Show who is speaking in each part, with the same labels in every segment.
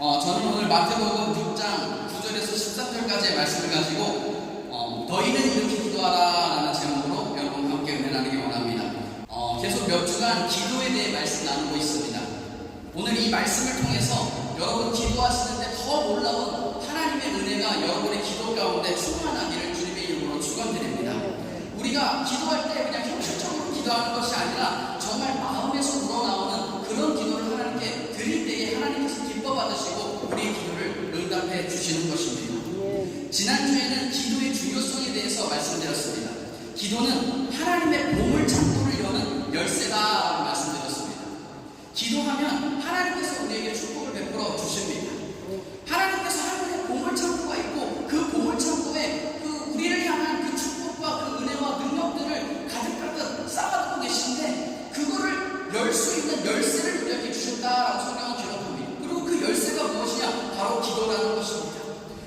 Speaker 1: 저는 오늘 마태복음 6장 9절에서 13절까지의 말씀을 가지고 너희는 이렇게 기도하라 라는 제목으로 여러분과 함께 은혜 나누기 원합니다. 계속 몇 주간 기도에 대해 말씀 나누고 있습니다. 오늘 이 말씀을 통해서 여러분 기도하시는데 더 놀라운 하나님의 은혜가 여러분의 기도 가운데 충만하기를 주님의 이름으로 축원드립니다. 우리가 기도할 때 그냥 형식적으로 기도하는 것이 아니라 정말 마음에서 우러나오는 그런 기도를 하나님께 드릴 때에 하나님께서 기뻐 받으시고 우리의 기도를 응답해 주시는 것입니다. 지난주에는 기도의 중요성에 대해서 말씀드렸습니다. 기도는 하나님의 보물창고를 여는 열쇠다라고 말씀드렸습니다. 기도하면 하나님께서 우리에게 축복을 베풀어 주십니다. 하나님께서 하나님의 보물창고가 있고 그 보물창고에 우리를 향한 그 축복과 그 은혜와 능력들을 가득가득 쌓아두고 계신데 그거를 열 수 있는 열쇠를 우리에게 주셨다라고 성경은 기록합니다. 그리고 그 열쇠가 무엇이냐? 바로 기도라는 것입니다.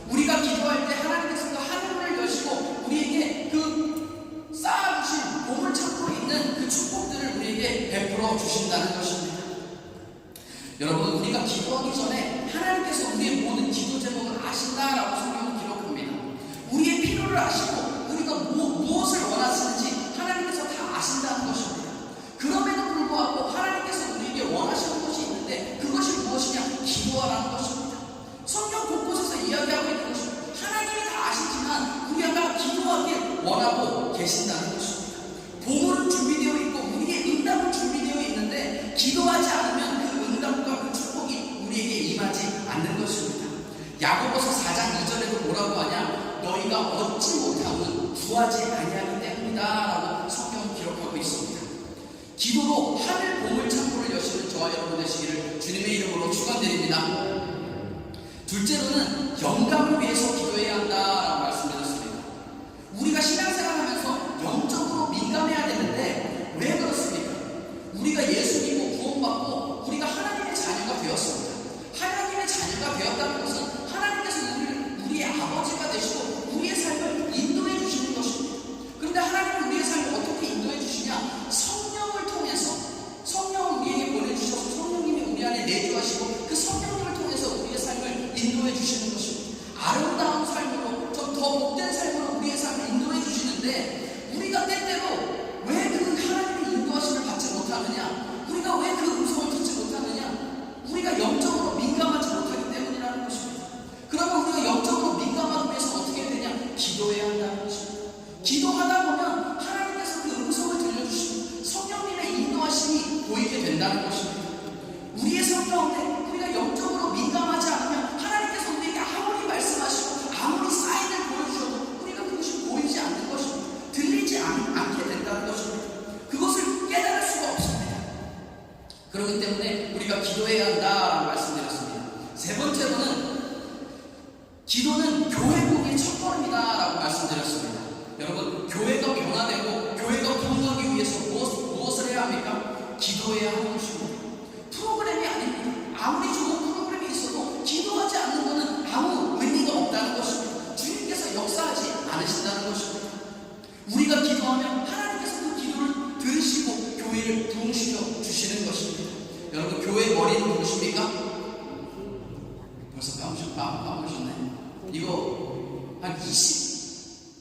Speaker 1: 우리가 기도할 때 하나님께서 그 하늘을 여시고 우리에게 그 쌓아주신 보물창고에 있는 그 축복들을 우리에게 베풀어 주신다는 것입니다. 여러분, 우리가 기도하기 전에 하나님께서 우리의 모든 기도 제목을 아신다라고 성경은 기록합니다. 우리의 필요를 아시고 우리가 무엇을 원하시는지 하나님께서 다 아신다는 것입니다. 그럼에도 불구하고 하나님께서 우리에게 원하시는 것이 있는데 그것이 무엇이냐? 기도하라는 것입니다. 성경 곳곳에서 이야기하고 있는 것입니다. 하나님이 다 아시지만 우리가 기도하길 원하고 계신다는 것입니다. 보물은 준비되어 있고 우리의 응답은 준비되어 있는데 기도하지 않으면 그 응답과 그 축복이 우리에게 임하지 않는 것입니다. 야고보서 4장 2절에도 뭐라고 하냐? 너희가 얻지 못함은 구하지 아니하기 때문이다 라고 성경은 기록하고 있습니다. 기도로 하늘 보물창고를 여시는 저와 여러분 되시기를 주님의 이름으로 축원드립니다. 둘째로는 영감을 위해서 기도해야 한다라고 말씀드렸습니다. 우리가 신앙생활하면서 영적으로 민감해야 되는데 왜 그렇습니까? 우리가 예수 믿고 구원받고 우리가 하나님의 자녀가 되었습니다. 하나님의 자녀가 되었다는 것은 하나님께서 우리의 아버지가 되시고 우리의 삶을 인도해 주시는 것입니다. 그런데 하나님은 우리의 삶을 어떻게 인도해 주시냐? 성령을 통해서 성령을 우리에게 보내주셔서 성령님이 우리 안에 내주하시고 그 성령님을 통해서 우리의 삶을 인도해 주시는 것입니다. 아름다운 삶으로 좀 더 복된 삶으로 우리의 삶을 인도해 주시는데 우리가 때때로 왜 그 하나님의 인도하심을 받지 못하느냐? 우리가 왜 그 음성을 듣지 못하느냐? 우리가 영적으로 민감하지 못하기 때문이라는 것입니다. 그러면 우리가 영적으로 민감하기 위해서 어떻게 해야 되냐? 기도해야 한다는 것입니다. 기도하다 보면 하나님께서 그 음성을 들려주시고 성령님의 인도하심이 보이게 된다는 것입니다. 우리의 삶 가운데 우리가 영적으로 민감하지 않으면 하나님께서 우리에게 아무리 말씀하시고 아무리 사인을 보여주셔도 우리가 그것이 보이지 않는 것입니다. 들리지 않게 된다는 것입니다. 그것을 깨달을 수가 없습니다. 그렇기 때문에 우리가 기도해야 한다라고 말씀드렸습니다. 세 번째로는 기도는 교회복의 첫걸음이다라고 말씀드렸습니다. 여러분, 교회가 변화되고 교회가 부흥하기 위해서 무엇을 해야 합니까? 기도해야 하는 것입니다. 프로그램이 아닙니다. 아무리 좋은 프로그램이 있어도 기도하지 않는 것은 아무 의미가 없다는 것입니다. 주님께서 역사하지 않으신다는 것입니다. 우리가 기도하면 하나님께서 그 기도를 들으시고 교회를 부흥시켜 주시는 것입니다. 여러분, 교회의 머리는 누구십니까? 벌써 까먹으셨네. 이거 한 20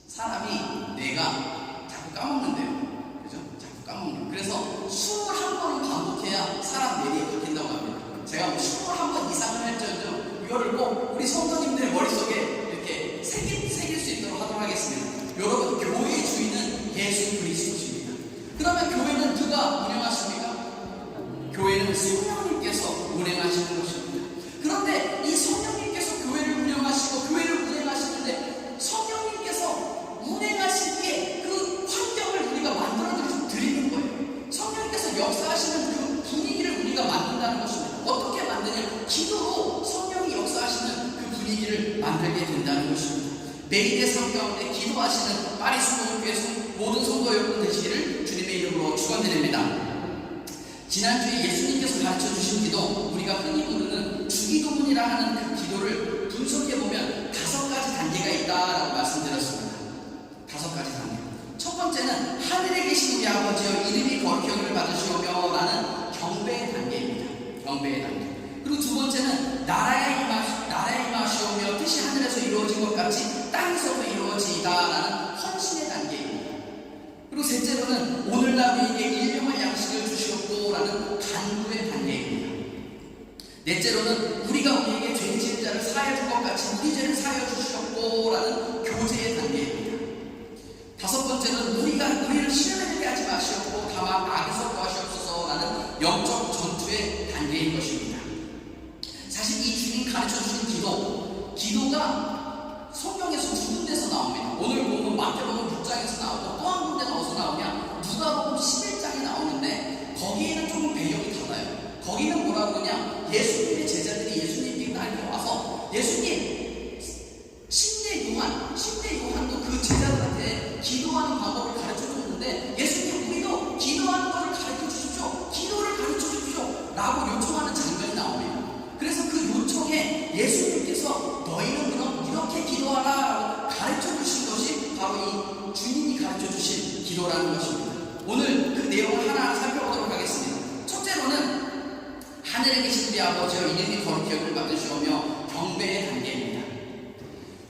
Speaker 1: 사람이 내가 자꾸 까먹는데요. 그죠? 자꾸 까먹는. 그래서 21번은 반복해야 사람 뇌리에 바뀐다고 합니다. 제가 뭐 21번 이상을 할지언정 이거를 꼭 우리 성도님들 머릿속에 이렇게 새길 수 있도록 하도록 하겠습니다. 여러분, 교회의 주인은 예수 그리스도십니다. 그러면 교회는 누가 운영하십니까? 교회는 성령님께서 운행하시는 것입니다. 그런데 이 성령님께서 교회를 운영하시고 교회를 운행하시는데 성령님께서 운행하시기에 그 환경을 우리가 만들어 드리는 거예요. 성령님께서 역사하시는 그 분위기를 우리가 만든다는 것입니다. 어떻게 만드냐? 기도로 성령이 역사하시는 그 분위기를 만들게 된다는 것입니다. 매일의 삶 가운데 기도하시는 파리수도교회 모든 성도 여러분 되시기를 주님의 이름으로 축원드립니다. 지난주에 예수님께서 가르쳐 주신 기도, 우리가 흔히 부르는 주기도문이라 하는 그 기도를 분석해보면 5가지 단계가 있다라고 말씀드렸습니다. 5가지 단계. 첫 번째는 하늘에 계신 우리 아버지여 이름이 거룩히 여김을 받으시오며 라는 경배의 단계입니다. 경배의 단계. 그리고 두 번째는 나라의 임하시오며 뜻이 하늘에서 이루어진 것 같이 땅에서도 이루어지이다라는 헌신의 단계입니다. 그리고 셋째로는 오늘날 우리에게 일용할 양식을 주시옵고라는 간구의 단계입니다. 넷째로는 우리가 우리에게 죄 지은 자를 사하여 줄 것 같이 우리 죄를 사하여 주시옵고라는 교제의 단계입니다. 다섯 번째는 우리가 우리를 시험에 들게 하지 마시옵고 다만 악에서 구하시옵소서라는 영적 전투의 단계인 것입니다. 사실 이 주님 가르쳐 주신 기도가 성경에서 두 군데서 나옵니다. 오늘 보면 마태복음 6장에서 나오고 또 한 군데는 어디서 나오냐? 누가복음 11장에 나오는데 거기에는 조금 배경이 달라요. 거기는 뭐라고 그러냐? 예수님의 제자들이 예수님께 딸려 와서 예수님 10대 요한도 그 제자들한테 기도하는 방법을 가르쳐 줬는데 예수님 우리도 기도하는 것을 가르쳐 주십시오. 기도를 가르쳐 주십시오. 라고 요청하는 장면이 나옵니다. 그래서 그 요청에 예수님께서 너희는 그럼 이렇게 기도하라 라고 가르쳐 주신 것이 바로 이 주님이 가르쳐 주신 기도라는 것입니다. 오늘 그 내용을 하나하나 살펴보도록 하겠습니다. 첫째로는 하늘에 계신 우리 아버지여 이름이 거룩히 여김을 받으시오며 경배의 단계입니다.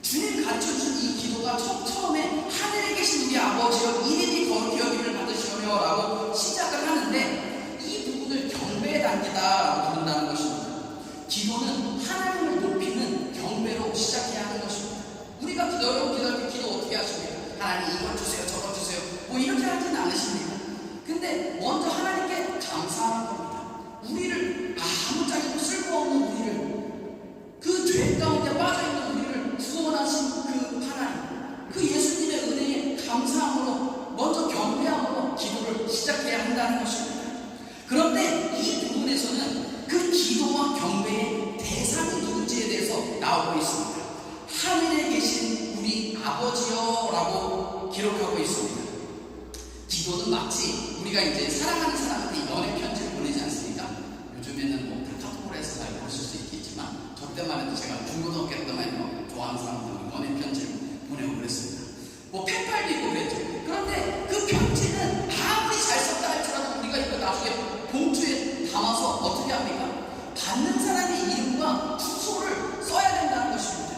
Speaker 1: 주님 가르쳐주신 이 기도가 처음에 하늘에 계신 우리 아버지여 이름이 거룩히 여김을 받으시오며 라고 시작을 하는데 이 부분을 경배의 단계다 라고 부른다는 것입니다. 기도는 하나님을 높이는 경배로 시작해야 하는 것입니다. 우리가 여러분 기도할 때 기도 어떻게 하십니까? 하나님 이것 주세요 저것 주세요 뭐 이렇게 하지는 않으십니까? 근데 먼저 하나님께 감사하는 겁니다. 우리를 아무짝에도 쓸모없는 우리를 그 죄 가운데 빠져있는 우리를 구원하신 그 하나님 그 예수님의 은혜에 감사함으로 먼저 경배함으로 기도를 시작해야 한다는 것입니다. 그런데 이 부분에서는 그 기도와 경배의 대상이 누군지에 대해서 나오고 있습니다. 하늘에 계신 우리 아버지여 라고 기록하고 있습니다. 기도는 마치 우리가 이제 사랑하는 사람한테 연애 편지를 보내지 않습니까? 요즘에는 뭐 카카오톡으로 해서 잘 보실 수 있겠지만 저 때만 해도 제가 중고등학교 때만 좋아하는 사람들은 연애 편지를 보내고 그랬습니다. 뭐 펜팔도 있고 그랬죠. 그런데 그 편지는 아무리 잘 썼다 할지라도 우리가 이거 나중에 봉투에 담아서 어떻게 합니까? 받는 사람의 이름과 주소를 써야 된다는 것입니다.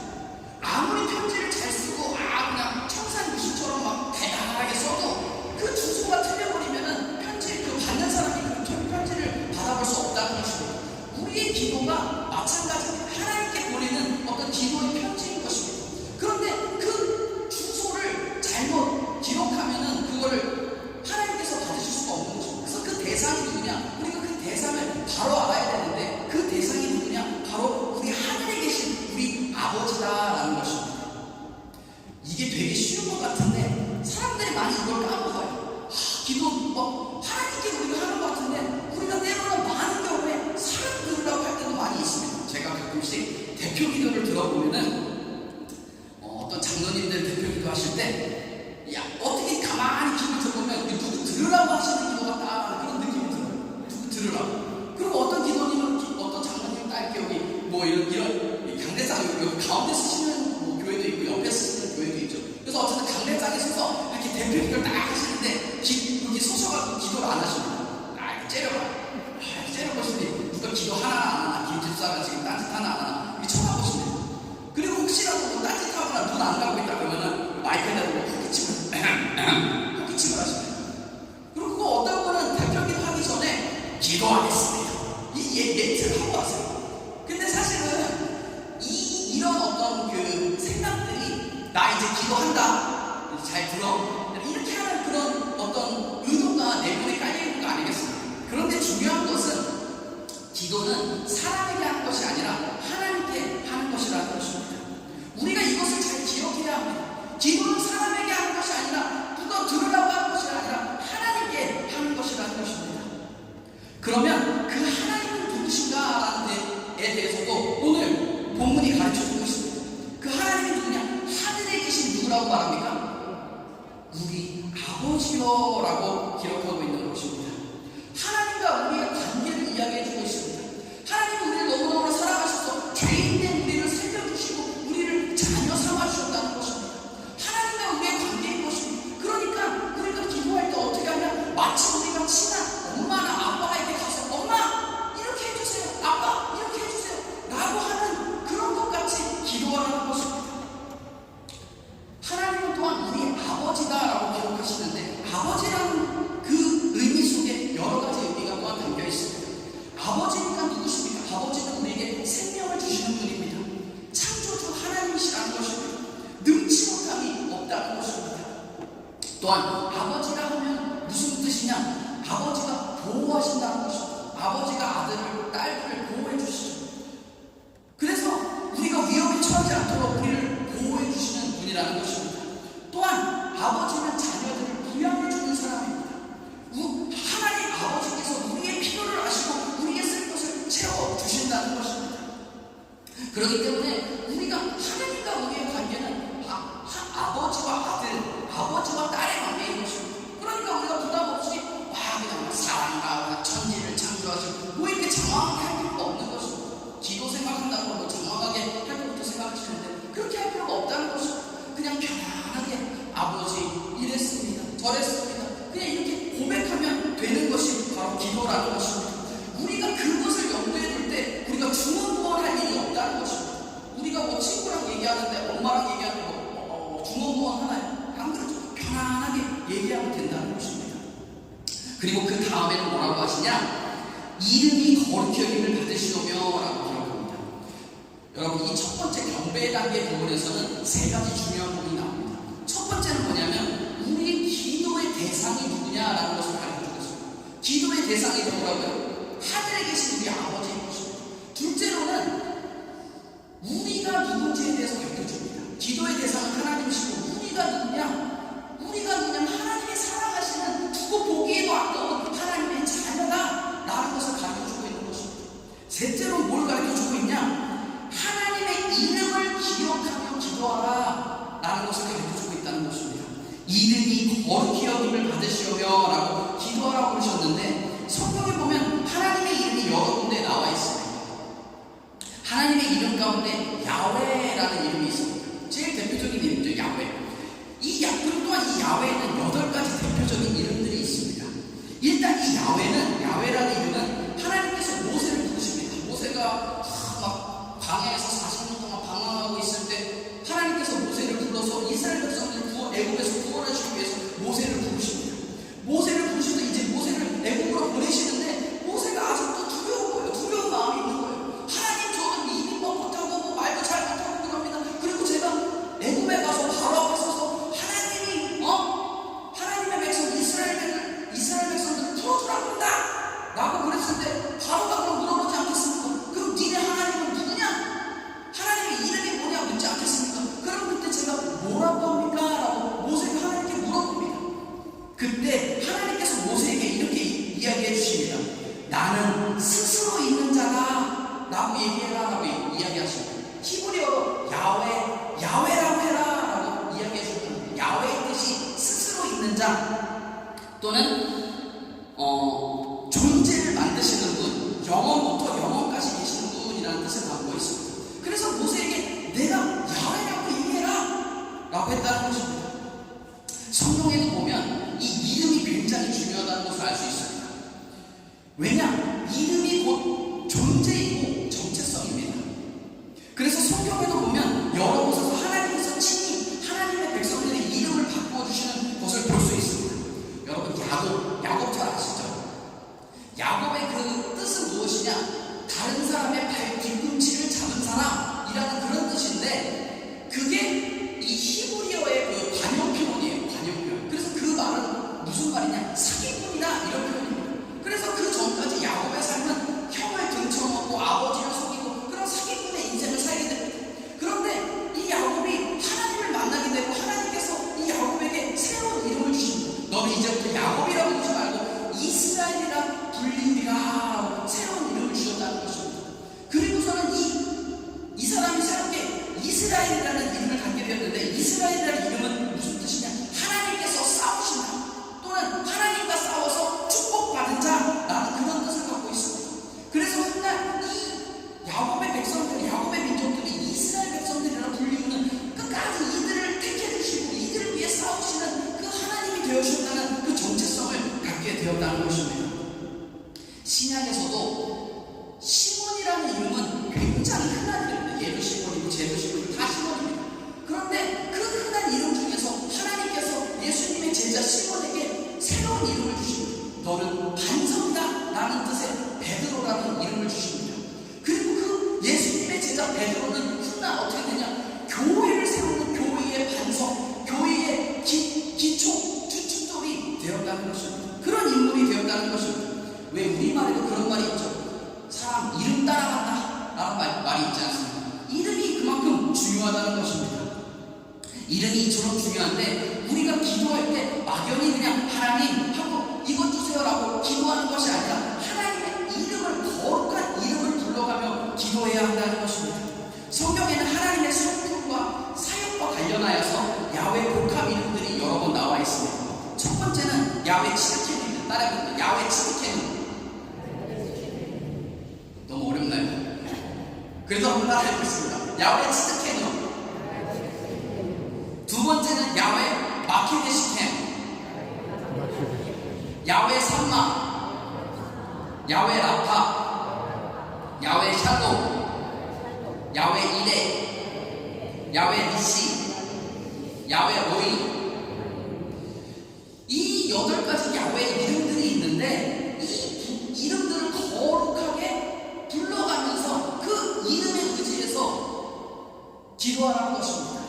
Speaker 1: 아무리 편지를 잘 쓰고 그냥 청산유수처럼 막 대단하게 써도 그 주소가 틀려버리면은 그 받는 사람이 그 편지를 받아볼 수 없다는 것입니다. 우리의 기도가 마찬가지로 하나님께 보내는 어떤 기도의 편지인 것입니다. 그런데 그 주소를 잘못 기록하면은 그거를 하나님께서 받으실 수가 없는 것입니다. 그래서 그 대상이 누구냐? 우리가 그 대상을 바로 알아야 되는데 그 대상이 누구냐? 바로 우리 하늘에 계신 우리 아버지다라는 것입니다. 이게 되게 쉬운 것 같은데 사람들이 많이 이걸 까먹어요. 기도 하나님께 우리가 하는 것 같은데 우리가 때로는 많은 경우에 사람 들으라고 할 때도 많이 있습니다. 제가 가끔씩 대표 기도를 들어보면은 어떤 장로님들 대표 기도 하실 때 어떻게 가만히 기도 들어보면 누구 들으라고 하시는 기도 같다 그런 느낌이 들어요. 누구 들으라고. 그리고 어떤 기도님은 어떤 장로님 딱 이렇게 여기 뭐 이런 강대상 여기 가운데 쓰시는 뭐 교회도 있고 옆에 쓰시는 교회도 있죠. 그래서 어쨌든 강대상에 서서 이렇게 대표 기도를 딱 하시는데 여기 서셔가지고 기도를 안 하십니다. 이렇게 째려보시니 누가 기도 하나 안 하나 김집사가 지금 딴짓 하나 안 하나 이렇게 쳐다보십니다. 그리고 혹시라도 뭐 딴짓하거나 눈 안 감고 있다 그러면은 마이크에다 대고 헛기침을 하십니다. 그리고 그거 어떤 분은 대표 기도 하기 전에 기도하겠습니다. 이 멘트를 하고 왔어요. 근데 사실은 이런 어떤 그 생각들이 나 이제 기도한다 잘 들어 이렇게 하는 그런 어떤 의도가 내면에 깔려있는 거 아니겠습니까? 그런데 중요한 것은 기도는 사람에게 하는 것이 아니라 하나님께 하는 것이라는 것입니다. 우리가 이것을 잘 기억해야 합니다. 기도는 사람에게 하는 것이 아니라 누가 들으라고 하는 것이 아니라 하나님께 하는 것이라는 것입니다. 그러면 그 하나님은 누구신가라는 데에 대해서도 오늘 본문이 가르쳐주고 있습니다. 그 하나님이 누구냐? 하늘에 계신 누구라고 말합니까? 우리 아버지여라고 기록하고 있는 것입니다. 하나님과 우리의 관계를 이야기해주고 있습니다. 하나님은 우리를 너무너무 사랑하셔서 죄인된 우리를 살려주시고 우리를 자녀 삼아주셨다는 것입니다. 하나님과 우리의 관계인 것입니다. 그러니까 우리가 기도할 때 어떻게 하냐? 마치 우리가 친한 엄마나 아빠에게 가서 엄마 이렇게 해주세요. 아빠 이렇게 해주세요. 그렇기 때문에 우리가 하나님과 우리의 관계는 아버지와 아들, 아버지와 딸의 관계인 것입니다. 그러니까 우리가 부담 없이 그냥 사랑과 천지를 창조하시고 뭐 이렇게 장황하게 할 필요가 없는 것입니다. 기도 생각한다고 뭐 장황하게 할 것부터 생각하시는데 그렇게 할 필요가 없다는 것입니다. 그냥 편안하게 아버지 이랬습니다, 저랬습니다, 그냥 이렇게 고백하면 되는 것이 바로 기도라는 것입니다. 우리가 그것을 염두에 둘 때 우리가 중언부언할 일이 없다는 것입니다. 우리가 뭐 친구랑 얘기하는데 엄마랑 얘기하는 거 중언부언 하나요? 안 그렇죠. 편안하게 얘기하면 된다는 것입니다. 그리고 그 다음에는 뭐라고 하시냐? 이름이 거룩히 여김을 받으시오며 라고 기록합니다. 여러분, 이 첫 번째 경배 단계 부분에서는 세 가지 중요한 부분이 나옵니다. 첫 번째는 뭐냐면 우리 기도의 대상이 누구냐라는 것을 가르쳐주고 있습니다. 기도의 대상이 누구라고요? 하늘에 계신 우리 아버지인 것입니다. 둘째로는 우리가 누군지에 대해서 밝혀줍니다. 기도의 대상은 하나님이시고 우리가 누구냐? 우리가 누구냐면 하나님의 사랑하시는 두고 보기에도 아까운 하나님의 자녀다 라는 것을 가르쳐주고 있는 것입니다. 셋째로 뭘 가르쳐주고 있냐? 하나님의 이름을 기억하며 기도하라 라는 것을 가르쳐주고 있다는 것입니다. 이름이 거룩히 여김을 받으시오며 라고 기도하라고 그러셨는데 성경에 보면 하나님의 이름이 여러 군데 나와 있습니다. 하나님의 이름 가운데 야훼라는 이름이 있습니다. 제일 대표적인 이름이죠, 야훼. 그리고 또한 이 야훼에는 8가지 대표적인 이름들이 있습니다. 일단 이 야훼라는 이름은 하나님께서 모세를 부르십니다. 모세가 막 광야에서 40년 동안 방황하고 있을 때 하나님께서 모세를 불러서 이스라엘 백성들을 애굽에서 구원하시기 위해서 모세를 부르십니다. 모세를 부르셔서 이제 모세를 애굽으로 보내시는데 모세가 아직도 두려운 거예요. 두려운 마음이 있는 거예요. 하나님, 저는 이민 못하고 뭐 말도 잘 못하고 그럽니다. 그리고 제가 애굽에 가서 바로 앞에 서서 하나님의 백성 이스라엘 백성들을 풀어주라고 한다 라고 그랬을 때 바로가 그럼 물어보지 않겠습니까? 그럼 니네 하나님은 누구냐? 하나님의 이름이 뭐냐 묻지 않겠습니까? 그럼 그때 제가 뭐라고 합니까? 라고 모세가 하나님께 물어봅니다. 그때 하나님께서 모세에게 이렇게 이야기해 주십니다. 나는 스스로 있는 자다 라고 얘기해라 라고 이야기하십니다. 히브리어로 야훼라고 해라 라고 이야기해 주십니다. 야훼의 뜻이 스스로 있는 자 또는 존재를 만드시는 분, 영원부터 영원까지 계시는 분이라는 뜻을 담고 있습니다. 그래서 모세에게 내가 야훼라고 얘기해라 라고 했다는 것입니다. 성경에도 보면 이 이름이 굉장히 중요하다는 것을 알 수 있습니다. 왜냐? 이름이 곧 존재이고 정체성입니다. 그래서 성경에도 보면 여러 곳에서 하나님께서 친히 하나님의 백성들의 이름을 바꿔주시는 것을 볼 수 있습니다. 여러분, 야곱 잘 아시죠? 야곱의 그 뜻은 무엇이냐? 다른 사람의 발 뒤꿈치를 잡은 사람이라는 그런 뜻인데 그게 이 히브리어의 그 관용표현이에요. 관용표현. 그래서 그 말은 무슨 말이냐? 사기꾼이다 이런 표현입니다. 그래서 그 전까지 야곱의 삶은 형을 등쳐먹고 아버지를 속이고 그런 사기꾼의 인생을 살게 됩니다. 그런데 이 야곱이 하나님을 만나게 되고 하나님께서 이 야곱에게 새로운 이름을 주십니다. 너는 이제부터 야곱이라고 부르지 말고 이스라엘이라 불리리라 새로운 이름을 주셨다는 것입니다. 그리고서는 이 사람이 새롭게 이스라엘이라는 이름을 갖게 되었는데 이스라엘이라는 이름은 무슨 뜻이냐? 하나님께서 싸우신다 또는 하나님과 싸워서 축복받은 자라는 그런 뜻을 갖고 있습니다. 그래서 훗날 이 야곱의 백성들, 야곱의 민족들이 이스라엘 백성들이라 불리우는 끝까지 이들을 택해주시고 이들을 위해 싸우시는 그 하나님이 되어주셨다는 그 정체성을 갖게 되었다는 것입니다. 신약에서도 시몬이라는 이름은 굉장히 흔한 이름입니다. 얘도 시몬이고 쟤도 시몬이고 다 시몬입니다. 그런데 그 흔한 이름 중에서 하나님께서 예수님의 제자 시몬에게 새로운 이름을 주십니다. 너는 반석이다 라는 뜻의 베드로라는 이름을 주십니다. 그리고 그 예수님의 제자 베드로는 훗날 어떻게 되냐? 교회를 세우는 교회의 반석, 교회의 기초, 주춧돌이 되었다는 것입니다. 그런 인물이 되었다는 것입니다. 왜 우리말에도 그런 말이 있죠? 사람 이름 따라간다 라는 말이 있지 않습니까? 이름이 그만큼 중요하다는 것입니다. 이름이 이처럼 중요한데 우리가 기도할 때 막연히 그냥 하나님 하고 이것 주세요라고 기도하는 것이 아니라 하나님의 이름을 거룩한 이름을 불러가며 기도해야 한다는 것입니다. 성경에는 하나님의 성품과 사역과 관련하여서 야훼 복합 이름들이 여러 번 나와 있습니다. 첫 번째는 야훼 치드케누입니다. 따라해보세요. 야훼 치드케누. 너무 어렵나요? 그래도 한번 따라해보겠습니다. 야훼 치드케누. 두 번째는 야훼 마케데시켐, 야훼 삼마, 야훼 라파, 야훼 샬롬, 야훼 이레, 야훼 니시, 야훼 로이. 이 8가지 야훼 이름들이 있는데 이 이름들을 거룩하게 불러가면서 그 이름에 의지해서 기도하라는 것입니다.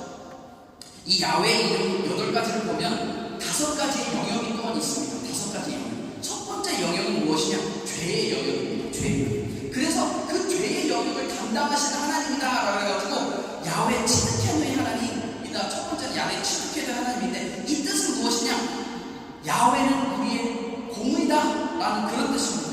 Speaker 1: 이 야훼 이름 8가지를 보면 5가지의 영역이 또한 있습니다. 5가지 영역. 첫 번째 영역은 무엇이냐? 죄의 영역입니다. 죄의 영역. 그래서 그 죄의 영역을 담당하시는 하나님이다 라고 해가지고 야훼 치드케누의 하나님이다. 첫 번째는 야훼 치드케누의 하나님인데 이 뜻은 무엇이냐? 야훼는 우리의 공의다 라는 그런 뜻입니다.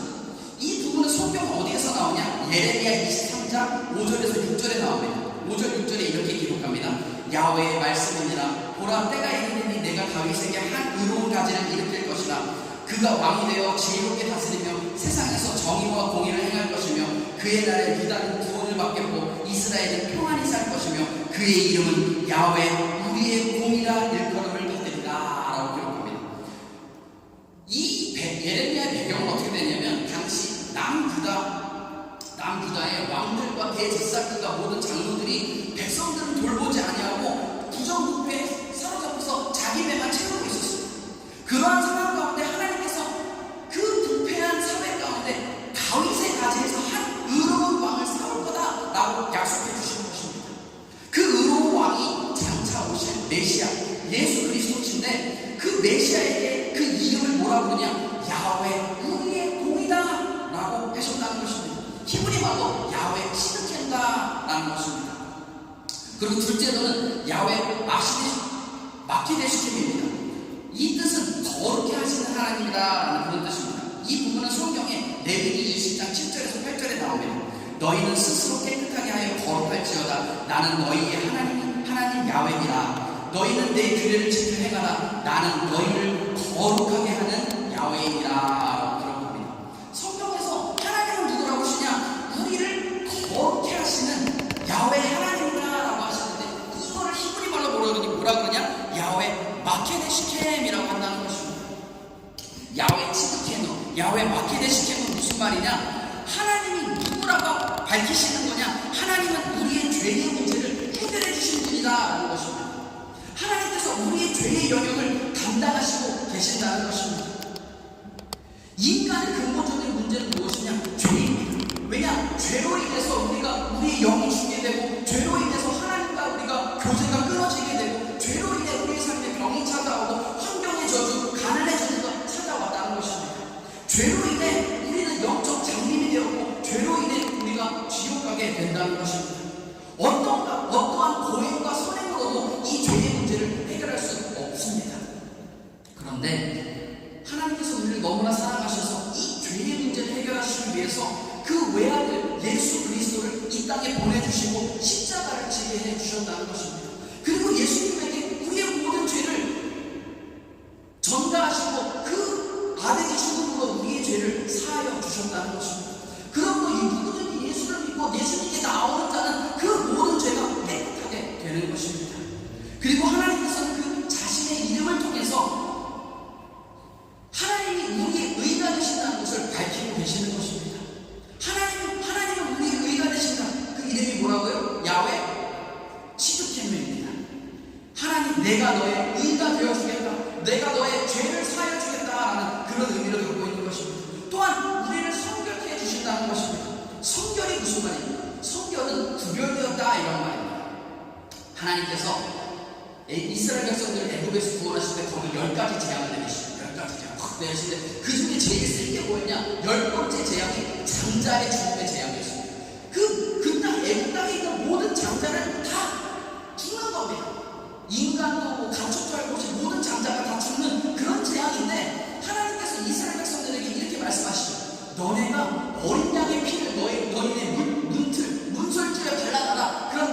Speaker 1: 이 부분은 성경 어디에서 나오냐? 예레미야 23장 5절에서 6절에 나옵니다. 5절 6절에 이렇게 기록합니다. 야훼의 말씀이니라. 보라, 때가 이르리니 내가 다윗에게 한 의로운 가지를 일으킬 것이라. 그가 왕이 되어 지혜롭게 다스리며 세상에서 정의와 공의를 행할 것이며 그의 날에 유다는 구원을 받겠고 이스라엘은 평안히 살 것이며 그의 이름은 야훼 우리의 공의라 일컬음을 받으리라 라고 기록합니다. 이 예레미야의 배경은 어떻게 되냐면 당시 남유다의 왕들과 대제사장과 모든 장로들이 백성들을 돌보지 아니하고 부정부패에 사로잡혀서 자기 배만 채우고 있었어요. 그러한 상황 가운데 하나님께서 그 부패한 사회 가운데 다윗의 가지에서 한 의로운 왕을 세울 거다라고 약속해 주신 것입니다. 그 의로운 왕이 장차 오실 메시아 예수 그리스도인데 그 메시아에게 그 이름을 뭐라 부르냐? 야훼 우리의 공이다 라고 하셨다는 것입니다. 히브리 말로 야훼 치드케누다 라는 것입니다. 그리고 둘째로는 야훼 마케데시켐입니다. 이 뜻은 거룩해 하시는 하나님이다 라는 그런 뜻입니다. 이 부분은 성경에 레위기 20장 7절에서 8절에 나옵니다. 너희는 스스로 깨끗하게 하여 거룩할지어다. 나는 너희의 하나님 야훼니라. 너희는 내 규례를 지켜 행하라. 나는 너희를 거룩하게 하는 야훼이니라 라고 기록합니다. 성경에서 하나님은 누구라고 하시냐? 우리를 거룩해 하시는 야훼 하나님이다 라고 하시는데 이거를 히브리 말로 뭐라 그러냐? 야훼 마케데시켐이라고 한다는 것입니다. 야훼 치드케누, 야훼 마케데시켐은 무슨 말이냐? 하나님이 누구라고 밝히시는 거냐? 하나님은 우리의 죄의 문제를 해결해 주신 분이다 라는 것입니다. 하나님께서 우리의 죄의 영역을 담당하시고 계신다는 것입니다. 인간의 근본적인 문제는 무엇이냐? 죄입니다. 왜냐? 죄로 인해서 우리의 영이 죽게 되고 죄로 인해서 하나님과 우리가 교제가 끊어지게 되고 죄로 인해 우리의 삶에 병이 찾아오고 환경의 저주, 가난의 저주가 찾아왔다는 것입니다. 죄로 인해 우리는 영적 장님이 되었고 죄로 인해 우리가 지옥 가게 된다는 것입니다. 어떠한 고행과 선행으로도 이 죄의 문제를 해결할 수 없습니다. 그런데 하나님께서 우리를 너무나 사랑하셔서 이 죄의 문제를 해결하시기 위해서 그 외아들 예수 그리스도를 이 땅에 보내주시고 십자가를 지게 해주셨다는 것입니다. 그리고 예수님에게 우리의 모든 죄를 전가하시고 그 아들의 죽음으로 우리의 죄를 사하여 주셨다는 것입니다. 그러므로 이 누구든지 예수를 믿고 예수님께 나오는 자는 그 모든 죄가 깨끗하게 되는 것입니다. 그리고 하나님께서는 그 자신의 이름을 통해서 하나님이 우리의 의가 되신다는 것을 밝히고 계시는 것입니다. 하나님은 우리의 의가 되신다. 그 이름이 뭐라고요? 야훼 치드케누입니다. 하나님, 내가 너의 의가 되어주겠다. 내가 너의 죄를 사하여 주겠다라는 그런 의미를 갖고 있는 것입니다. 또한 우리를 성결케 해주신다는 것입니다. 성결이 무슨 말입니까? 성결은 구별되었다 이런 말입니다. 하나님께서 이스라엘 백성들을 애굽에서 구원하실 때 거기 10가지 재앙을 내리시죠. 10가지 재앙 확 내리시는데 그 중에 제일 센 게 뭐였냐? 10번째 재앙이 장자의 죽음의 재앙이었습니다. 그 땅, 애굽 땅에 있는 모든 장자를 다 죽는 겁니다. 인간도 가축할 곳이 모든 장자가 다 죽는 그런 재앙인데 하나님께서 이스라엘 백성들에게 이렇게 말씀하시죠. 너네가 어린 양의 피를 너희의 문설주에 발라놔라. 그럼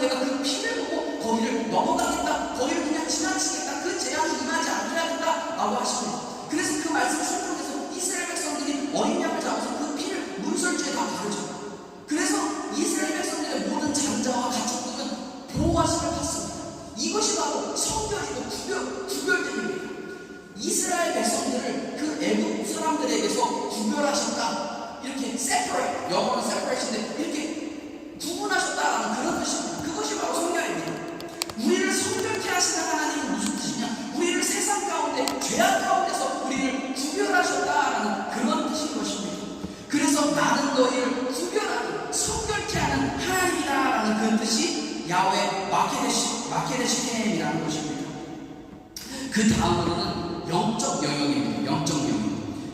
Speaker 1: 영어는 separation인데 이렇게 구분하셨다라는 그런 뜻입니다. 그것이 바로 성결입니다. 우리를 성결케 하시는 하나님은 무슨 뜻이냐? 우리를 세상 가운데 죄악 가운데서 우리를 구별하셨다라는 그런 뜻인 것입니다. 그래서 나는 너희를 구별하는 성결케 하는 하나님이다라는 그 뜻이 야훼 마케데시켐이라는 것입니다. 그 다음으로는 영적 영역입니다. 영적 영역.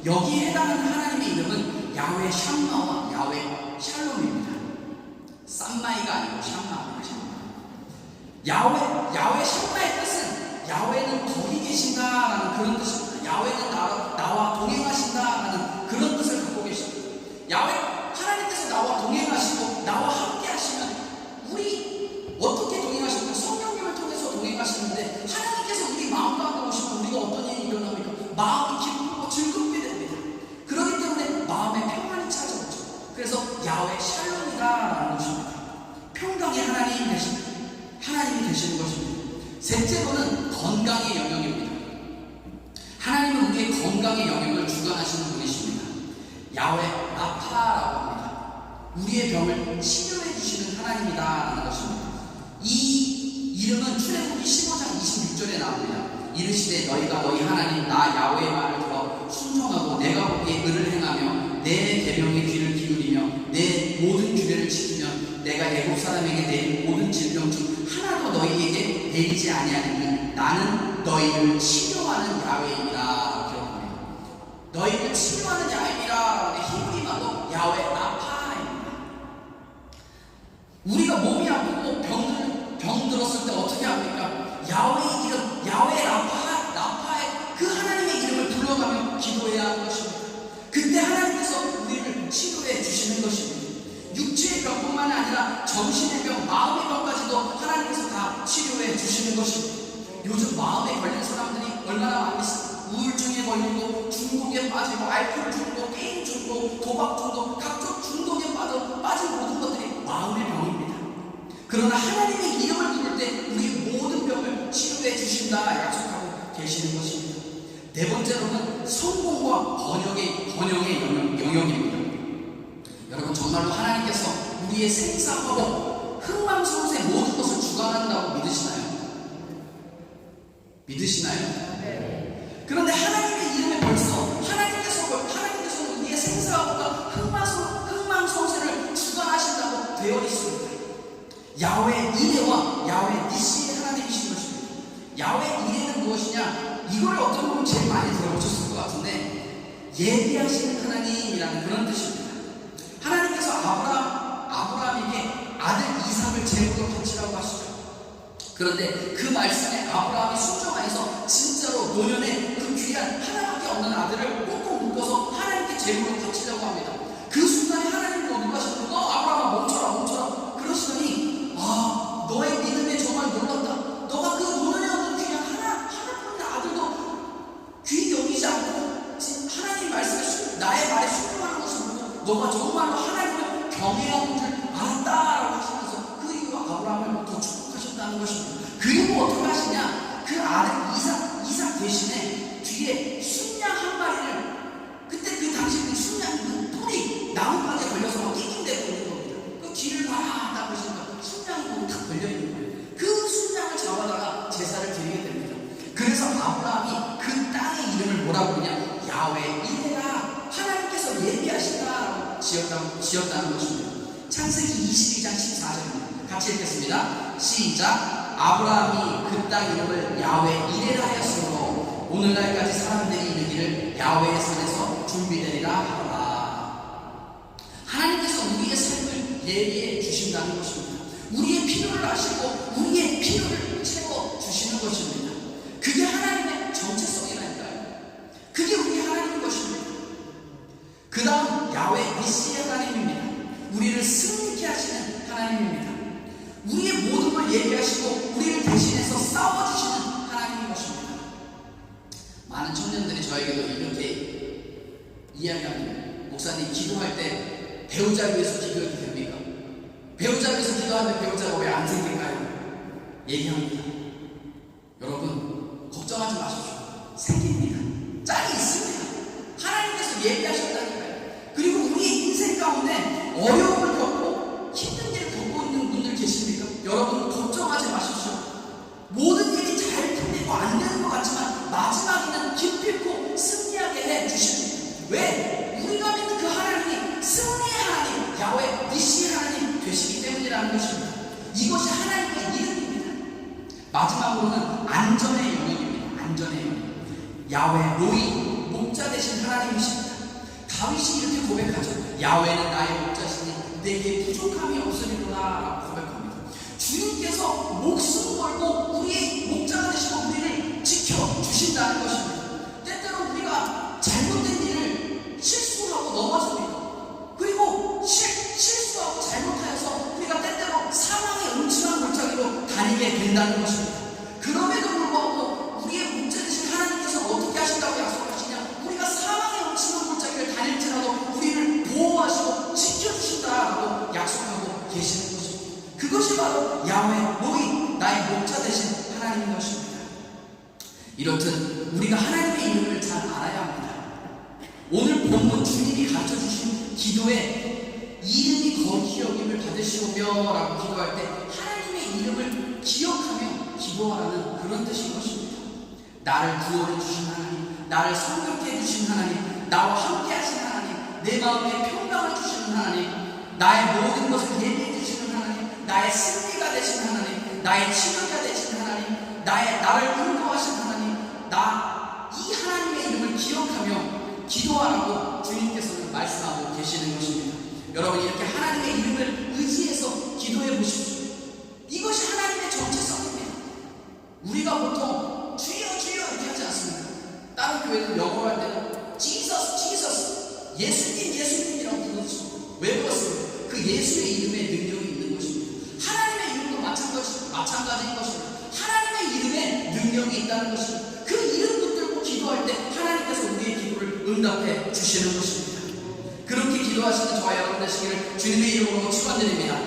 Speaker 1: 여기에 해당하는 하나님의 이름은 야훼 샴마와 야훼 샬롬입니다. 쌈마이가 아니고 샴마입니다. 야훼 샴마의 뜻은 야훼는 거기 계신다라는 그런 뜻입니다. 야훼는 나와 동행하신다라는 그런 뜻을 갖고 계십니다. 야훼 하나님께서 나와 동행하시고 나와 함께 하시면 우리 어떻게 동행하십니까? 성령님을 통해서 동행하시는데 하나님께서 우리 마음 가운데 오시면 우리가 어떤 일이 일어납니까? 마음이 기쁘고 즐겁게 됩니다. 그렇기 때문에 마음에 평안이 찾아오죠. 그래서 야훼 샬롬이다라는 것입니다. 평강의 하나님이 되시는 것입니다. 셋째로는 건강의 영역입니다. 하나님은 우리의 건강의 영역을 주관하시는 분이십니다. 야훼 라파라고 합니다. 우리의 병을 치료해 주시는 하나님이다라는 것입니다. 이 이름은 출애굽기 15장 26절에 나옵니다. 이르시되 너희가 너희 하나님 나 야훼의 말을 들어 순종하고 내가 보기에 의를 행하며 내 계명에 귀를 기울이며 내 모든 규례를 지키면 내가 애국 사람에게 내릴 모든 질병 중 하나도 너희에게 내리지 아니하리니 나는 너희를 치료하는 야훼이라 기록합니다. 너희를 치료하는 야훼이라 히브리말로 야훼 라파입니다. 우리가 몸이 아프고 병 들었을 때 어떻게 합니까? 야훼의 이름, 야훼 라파의 그 하나님의 이름을 불러가며 기도해야 하는 것입니다. 그때 하나님께서 우리를 치료해 주시는 것입니다. 육체의 병뿐만 아니라 정신의 병, 마음의 병까지도 하나님께서 다 치료해 주시는 것입니다. 요즘 마음에 걸린 사람들이 얼마나 많이 있습니까? 우울증에 걸리고 중독에 빠지고 알코올 중독, 게임 중독, 도박 중독, 각종 중독에 빠진 모든 것들이 마음의 병입니다. 그러나 하나님의 이름을 부를 때 우리의 모든 병을 치료해 주신다 약속하고 계시는 것입니다. 네 번째로는 성공과 번영의 영역입니다. 여러분 정말로 하나님께서 우리의 생사하고 흥망성쇠 모든 것을 주관한다고 믿으시나요? 네. 그런데 하나님의 이름에 벌써 하나님께서는 우리의 생사하고가 흥망성쇠를 주관하신다고 되어 있습니다. 야훼 이레와 야훼 니시의 하나님이신 것입니다. 야훼 이레는 무엇이냐? 이걸 어떻게 보면 제일 많이 들어보셨을 것 같은데 예비하시는 하나님이라는 그런 뜻입니다. 하나님께서 아브라함에게 아들 이삭을 제물로 바치라고 하시죠. 그런데 그 말씀에 아브라함이 순종하여서 진짜로 노년에 그 귀한 하나밖에 없는 아들을 꽁꽁 묶어서 하나님께 제물로 바치려고 합니다. 그 순간에 하나님이 누가 하시고 너 아브라함아 멈춰라 그러시더니 너의 믿음에 정말 놀랐다. 너가 그 노년에 얻은 귀한 하나뿐인 아들도 귀히 여기지 않고 하나님 말씀에 나의 말에 순종하는 것을 보고 너가 정말로 하나님을 경외하는 줄 알았다라고 하시면서 그 이유와 아브라함을 더 축복하셨다는 것입니다. 그리고 어떻게 하시냐? 그 아들 이삭 대신에 뒤에 순양 한 마리를 그때 그 당시 그 순양 그 뿔이 나뭇가지에 걸려서 막 낑낑대고 있는 겁니다. 그 뒤를 딱 보시니까 순양이 너무 딱 걸려있는 거예요. 그 순양을 잡아다가 제사를 드리게 됩니다. 그래서 아브라함이 그 땅의 이름을 뭐라고 그러냐? 야훼 이레라 하나님께서 예비하신다라고 지었다는 것입니다. 창세기 22장 14절입니다. 같이 읽겠습니다. 시작. 아브라함이 그 땅 이름을 야훼 이레라 하였으므로 오늘날까지 사람들이 이르기를 야훼의 산에서 준비되리라 하더라. 하나님께서 우리의 삶을 예비해 주신다는 것입니다. 우리의 필요를 아시고 우리의 필요를 채워 주시는 것입니다. 그게 하나님의 정체성이라니까요. 그게 우리 하나님인 것입니다. 그 다음 야훼 니시의 하나님입니다. 우리를 승리케 하시는 하나님입니다. 우리의 모든 걸 예비하시고 우리를 대신해서 싸워주시는 하나님인 것입니다. 많은 청년들이 저에게도 이렇게 이야기합니다. 목사님 기도할 때 배우자 위해서 기도해도 됩니까? 배우자 위해서 기도하는데 배우자가 왜 안 생길까요? 얘기합니다. 여러분 걱정하지 마십시오. 생깁니다. 짝이 있습니다. 하나님께서 예비하셨다니까요. 그리고 우리의 인생 가운데 어려움을 겪고 힘든 일을 겪고 있는 분들 계십니까? 여러분 걱정하지 마십시오. 모든 일이 잘 풀리고 안 되는 것 같지만 마지막에는 기필코 승리하게 해 주십니다. 왜? 우리가 믿는 그 하나님이 승리의 하나님, 야훼 니시 하나님 되시기 때문이라는 것입니다. 이것이 하나님의 이름입니다. 마지막으로는 안전의 영역입니다. 안전의 영역. 야훼 로이, 목자 되신 하나님이십니다. 다윗이 이렇게 고백하죠. 야훼는 나의 목자시니 내게 부족함이 없으리로다 라고 고백합니다. 주님께서 목숨 걸고 우리의 목자가 되시고 우리를 지켜주신다는 것입니다. 때때로 우리가 잘못된 일을 실수하고 넘어집니다. 그리고 실수하고 잘못하여서 우리가 때때로 사망의 음침한 골짜기로 다니게 된다는 것입니다. 그럼에도 불구하고 우리의 목자 되신 하나님께서 어떻게 하신다고 약속하시냐? 우리가 사망의 음침한 골짜기를 다닐지라도 우리를 보호하시고 지켜주신다라고 약속하고 계시는 것입니다. 그것이 바로 야훼 로이, 나의 목자 되신 하나님인 것입니다. 이렇듯 우리가 하나님의 이름을 잘 알아야 합니다. 오늘 본문 주님이 가르쳐주신 기도에 이름이 거룩히 여김을 받으시오며 라고 기도할 때 하나님의 이름을 기억하며 기도하라는 그런 뜻인 것입니다. 나를 구원해 주신 하나님, 나를 성결케 해주신 하나님, 나와 함께 하신 하나님, 내 마음에 평강을 주시는 하나님, 나의 모든 것을 예비해 주시는 하나님, 나의 승리가 되신 하나님, 나의 치료가 되신 하나님, 나를 인도하신 하나님, 이 하나님의 이름을 기억하며 기도하라고 주님께서는 말씀하고 계시는 것입니다. 여러분 이렇게 하나님의 이름을 의지해서 기도해 보십시오. 이것이 하나님의 정체성입니다. 우리가 보통 주여 주여 이렇게 하지 않습니까? 다른 교회는 영어로 할 때는 지저스 지저스 예수님 예수님이라고 부르죠. 왜 그렇습니까? 그 예수의 이름에 능력이 있는 것입니다. 하나님의 이름도 마찬가지인 것입니다. 하나님의 이름에 능력이 있다는 것입니다. 그 이름 붙들고 기도할 때 하나님께서 우리의 기도를 응답해 주시는 것입니다. 그렇게 기도하시는 저와 여러분 되시기를 주님의 이름으로 축원드립니다.